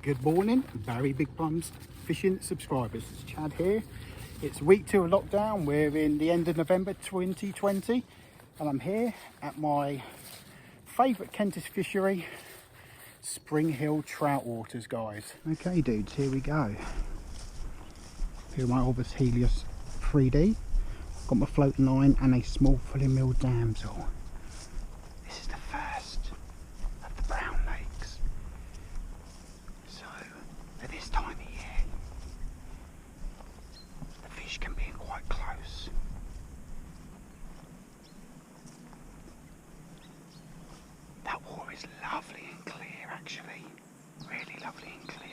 Good morning, Barry Big Plums fishing subscribers. It's Chad here. It's week 2 of lockdown. We're in the end of November 2020 and I'm here at my favourite Kentish fishery, Spring Hill Trout Waters, guys. Okay dudes, here we go. Here are my Orbis Helios 3D. Got my floating line and a small fully milled damsel. This is the first of the brown lakes. So at this time of year, the fish can be in quite close. That water is lovely and clear actually. Really lovely and clear.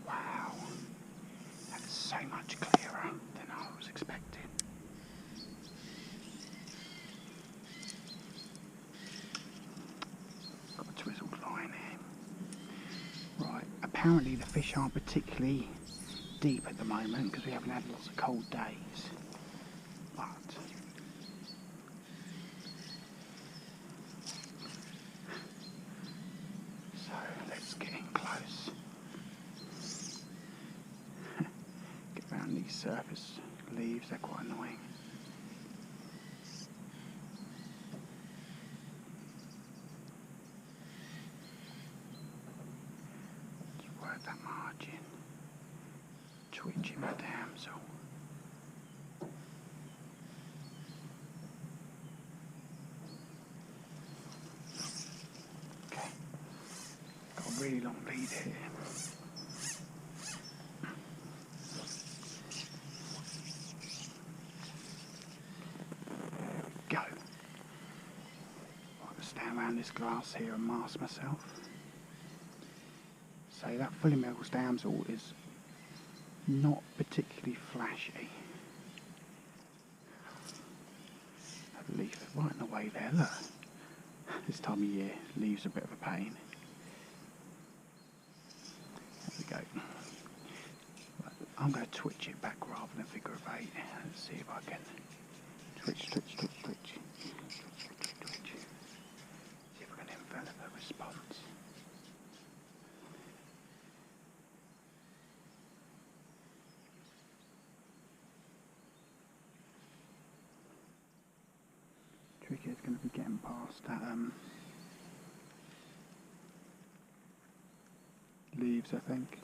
Wow, that is so much clearer than I was expecting. Got a twizzled line here. Right, apparently the fish aren't particularly deep at the moment because we haven't had lots of cold days. But so let's get in close. Get around these surface leaves, they're quite annoying. Just work that margin, twitching my damsel. Okay, got a really long lead here. Go. I'm going to stand around this glass here and mask myself. So that fully milled damsel is not particularly flashy. That leaf right in the way there, look. This time of year, leaves are a bit of a pain. There we go. I'm going to twitch it back rather than figure of 8. Let's see if I can twitch. See if I can envelop a response. Tricky is going to be getting past that leaves, I think.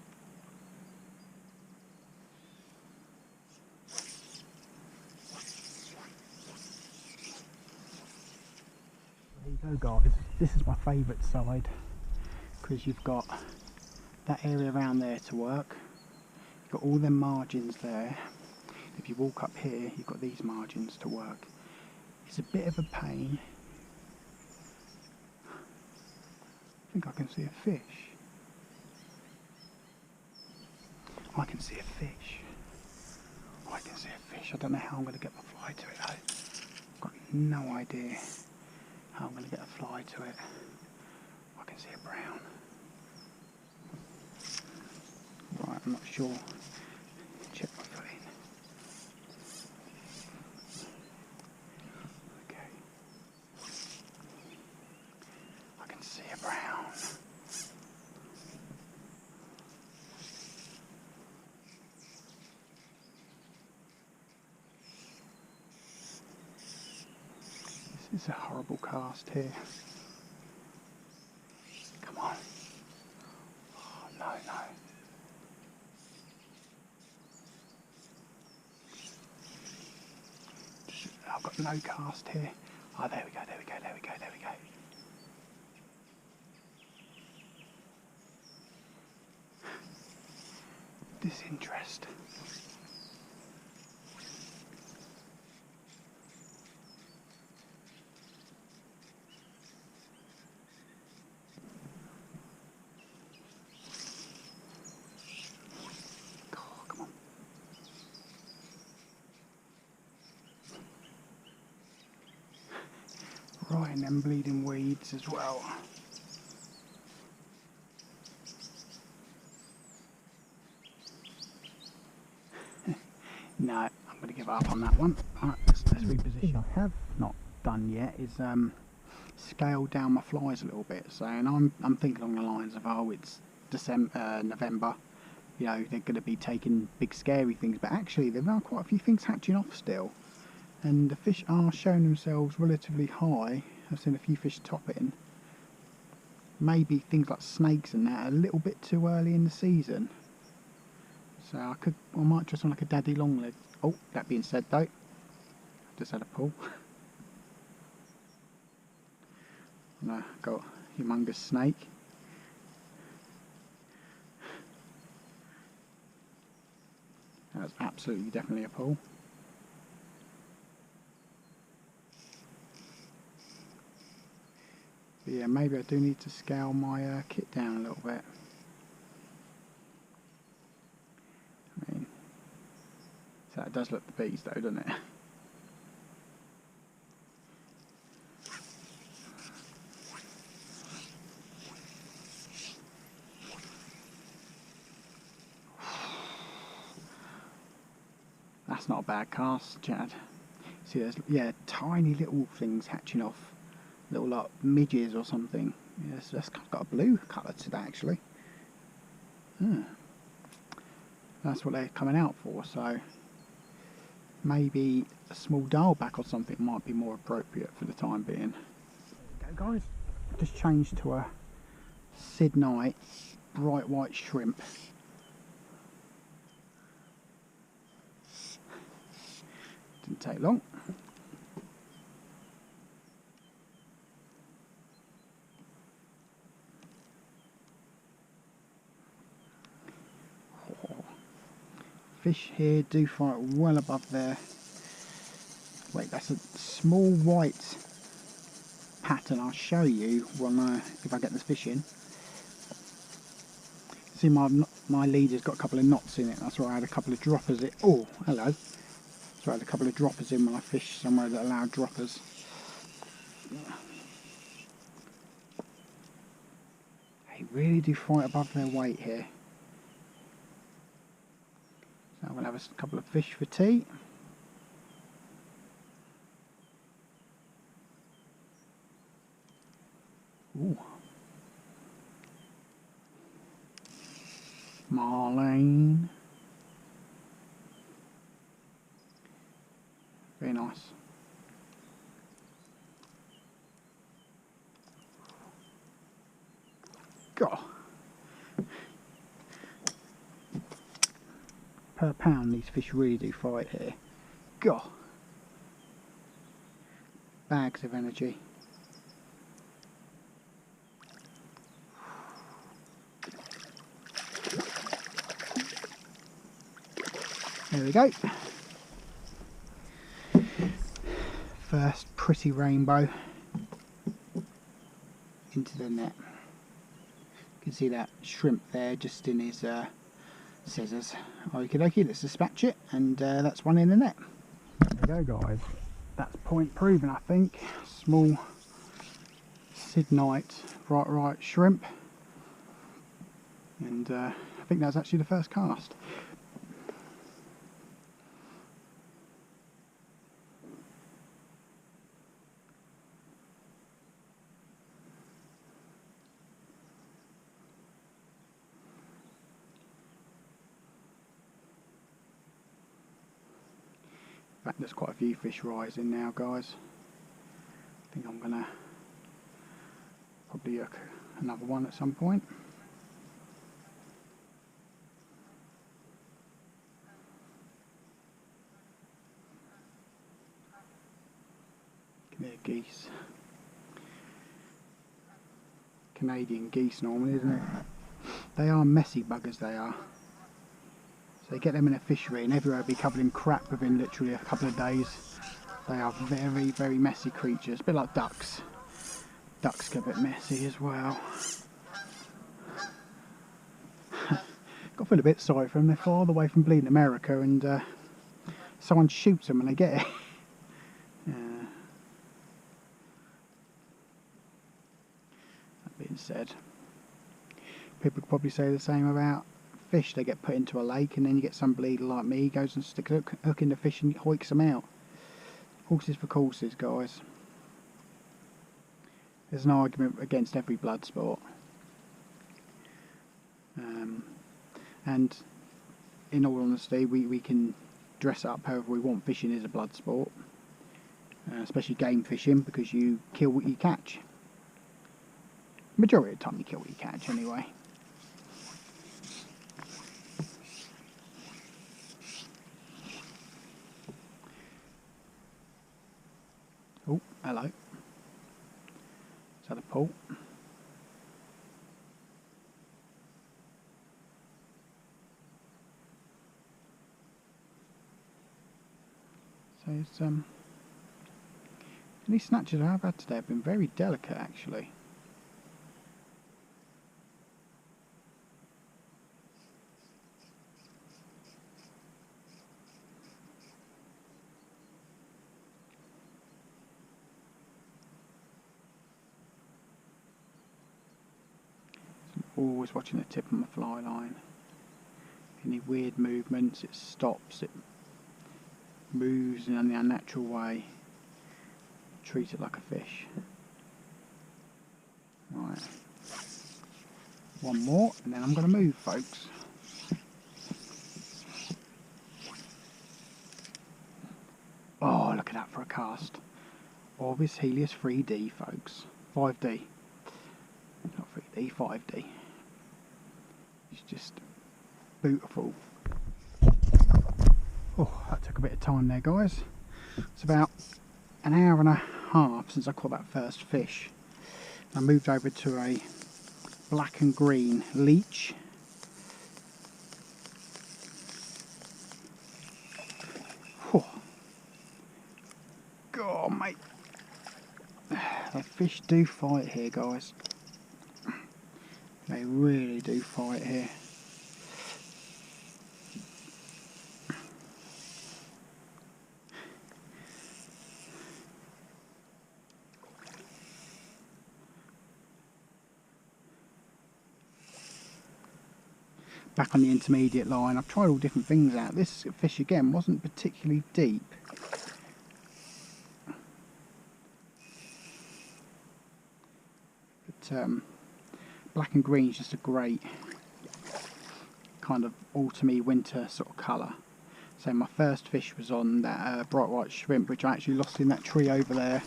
There you go guys, this is my favourite side because you've got that area around there to work, you've got all them margins there. If you walk up here you've got these margins to work. It's a bit of a pain. I think I can see a fish. I can see a fish. I can see a fish. I don't know how I'm going to get my fly to it though. I've got no idea how I'm going to get a fly to it. I can see a brown. Right, I'm not sure. Check my footing. Okay. I can see a brown. This is a horrible cast here. Come on. Oh, no. I've got no cast here. Oh, there we go. Disinterest. Right, and then bleeding weeds as well. No, I'm going to give up on that one. Right, let's reposition. I have not done yet is scaled down my flies a little bit. So, and I'm thinking along the lines of, oh, it's December, November. You know, they're going to be taking big scary things, but actually there are quite a few things hatching off still, and the fish are showing themselves relatively high. I've seen a few fish topping. Maybe things like snakes and that are a little bit too early in the season. So I might try something like a daddy longleg. Oh, that being said though, I just had a pull. And I got a humongous snake. That was absolutely definitely a pull. But yeah, maybe I do need to scale my kit down a little bit. I mean, so that does look the bees though, doesn't it? That's not a bad cast, Chad. See, there's, yeah, tiny little things hatching off. Little like midges or something. Yes, that's got a blue colour to that actually. That's what they're coming out for, so maybe a small dialback or something might be more appropriate for the time being. There we go, guys. Just changed to a Sydney bright white shrimp. Didn't take long. Fish here do fight well above there. Wait, that's a small white pattern. I'll show you when if I get this fish in. See, my leader's got a couple of knots in it. That's why I had a couple of droppers in. Oh, hello. So I had a couple of droppers in when I fished somewhere that allowed droppers. They really do fight above their weight here. So I'm going to have a couple of fish for tea. Ooh. Marlene. Very nice. God. Per pound these fish really do fight here. God. Bags of energy. There we go. First pretty rainbow into the net. You can see that shrimp there just in his scissors. Okie dokie, let's dispatch it, and that's one in the net. There we go, guys. That's point proven, I think. Small Sydney right shrimp, and I think that's actually the first cast. In fact, there's quite a few fish rising now, guys. I think I'm gonna probably hook another one at some point. Come here, geese. Canadian geese normally, isn't it? They are messy buggers, they are. So you get them in a fishery and everywhere will be covered in crap within literally a couple of days. They are very, very messy creatures, a bit like ducks. Ducks get a bit messy as well. Got to feel a bit sorry for them. They're far away from bleeding America, and someone shoots them and they get it. That being said, people could probably say the same about fish. They get put into a lake and then you get some bleeder like me, goes and sticks a hook in the fish and hoiks them out. Horses for courses, guys. there's an argument against every blood sport. And in all honesty, we can dress it up however we want. Fishing is a blood sport, especially game fishing, because you kill what you catch. Majority of the time you kill what you catch anyway. Oh, hello. Is that a pull? So it's any snatches I've had today have been very delicate actually. Always watching the tip of my fly line. Any weird movements, it stops, it moves in an unnatural way. Treat it like a fish. Right. One more and then I'm going to move, folks. Oh, look at that for a cast. Orbis Helios 3D, folks. 5D. Not 3D, 5D. It's just beautiful. Oh, that took a bit of time there, guys. It's about an hour and a half since I caught that first fish. I moved over to a black and green leech. Oh, God, mate. The fish do fight here, guys. They really do fight here. Back on the intermediate line, I've tried all different things out. This fish again wasn't particularly deep. But black and green is just a great kind of autumny winter sort of colour. So my first fish was on that bright white shrimp, which I actually lost in that tree over there.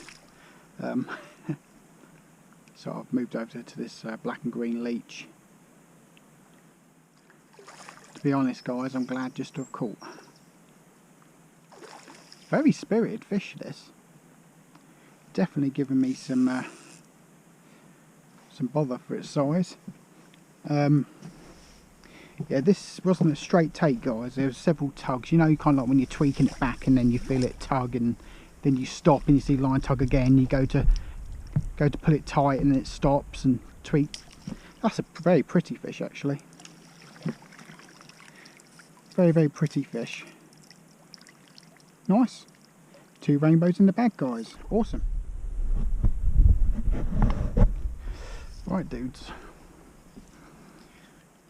So I've moved over to this black and green leech. To be honest, guys, I'm glad just to have caught. Very spirited fish, this. Definitely giving me some bother for its size. Yeah, this wasn't a straight take, guys. There were several tugs. You know, kind of like when you're tweaking it back and then you feel it tug and then you stop and you see line tug again. You go to pull it tight and then it stops and tweak. That's a very pretty fish, actually. Very, very pretty fish. Nice. 2 rainbows in the bag, guys. Awesome. Right, dudes.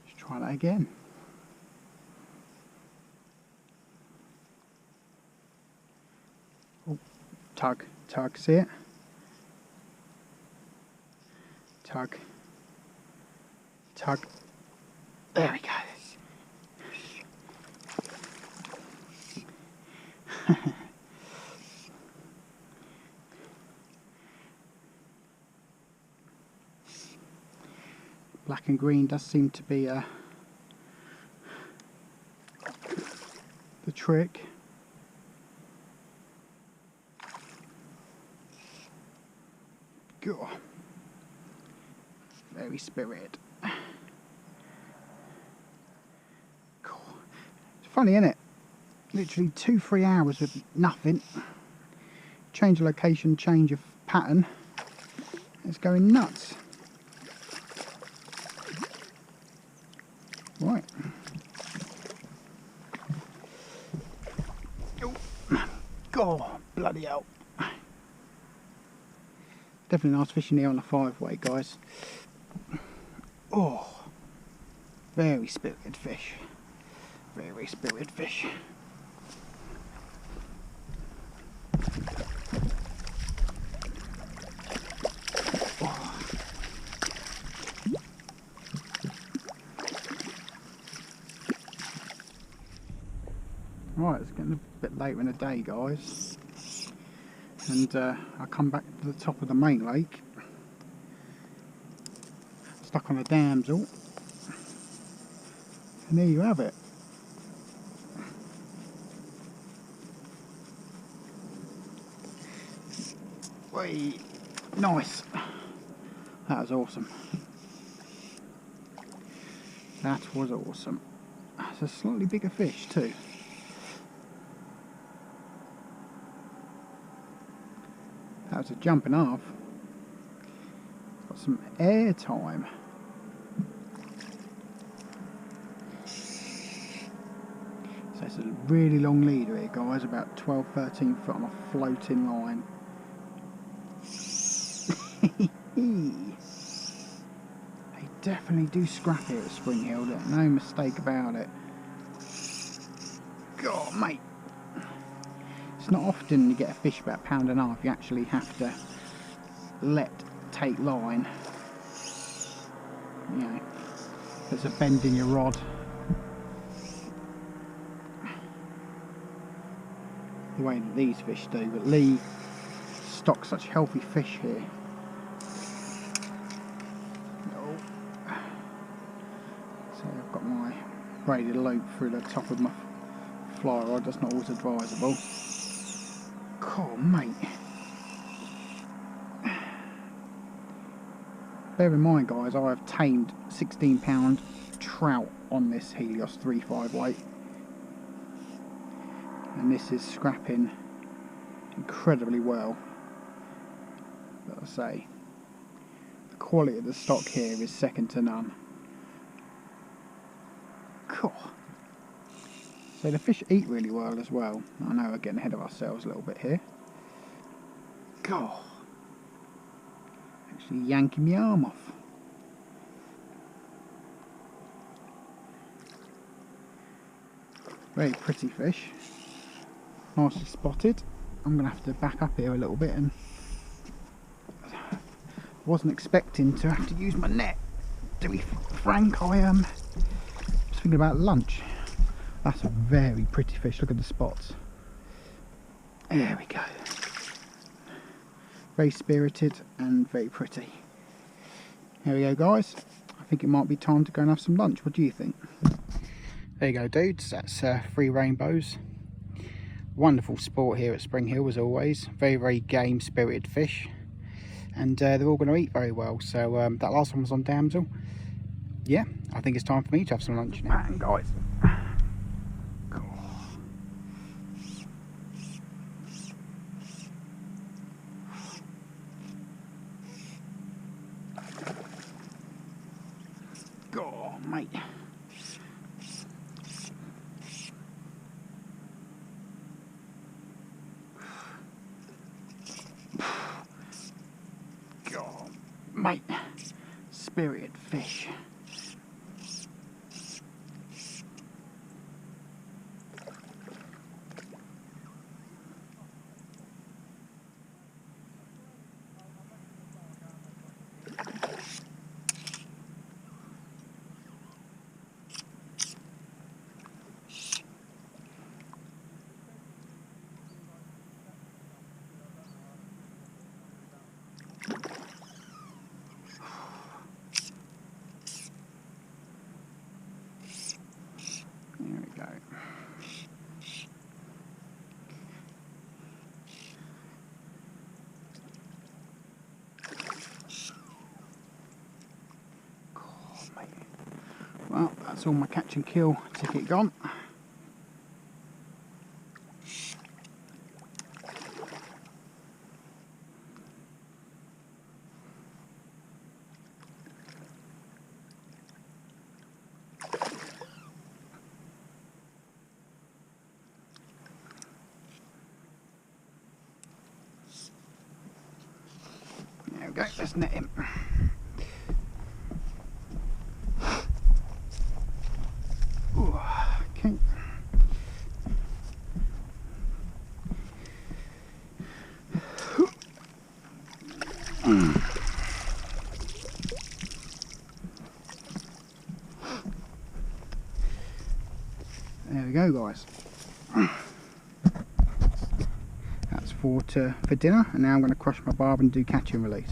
Let's try that again. Oh, tug, tug, see it? Tug, tug. There we go. Black and green does seem to be the trick. God. Very spirited. Cool. It's funny, isn't it? Literally 2-3 hours with nothing. Change of location, change of pattern. It's going nuts. Right. Oh, God, bloody hell. Definitely nice fishing here on a 5-weight, guys. Oh, very spirited fish. Very spirited fish. Oh. Right, it's getting a bit later in the day, guys, and I come back to the top of the main lake, stuck on a damsel, and there you have it. Wait, nice. That was awesome. That was awesome. That's a slightly bigger fish too. That was a jump and a half. Got some air time. So it's a really long leader here, guys, about 12-13 foot on a floating line. They definitely do scrap here at Spring Hill, no mistake about it. God, mate. It's not often you get a fish about £1.5 you actually have to let take line. You know, there's a bend in your rod. The way that these fish do, but Lee stocks such healthy fish here. Oh. So I've got my braided loop through the top of my fly rod, that's not always advisable. Oh, mate. Bear in mind, guys, I have tamed 16-pound trout on this Helios 3.5 weight, and this is scrapping incredibly well. But I say, the quality of the stock here is second to none. Cool. So the fish eat really well as well. I know we're getting ahead of ourselves a little bit here. God, actually yanking my arm off. Very pretty fish. Nicely spotted. I'm going to have to back up here a little bit, and wasn't expecting to have to use my net. To be frank, I was thinking about lunch. That's a very pretty fish. Look at the spots. There we go. Very spirited and very pretty. There we go, guys. I think it might be time to go and have some lunch. What do you think? There you go, dudes. That's 3 rainbows. Wonderful sport here at Spring Hill as always. Very, very game spirited fish. And they're all going to eat very well. So that last one was on damsel. Yeah, I think it's time for me to have some lunch now. Man, guys. Oh, mate. God, mate. Spirited fish. There we go. Oh, mate. Well, that's all my catch and kill ticket gone. There we go, let's net him. Ooh, okay. There we go, guys. That's water for dinner, and now I'm going to crush my barb and do catch and release.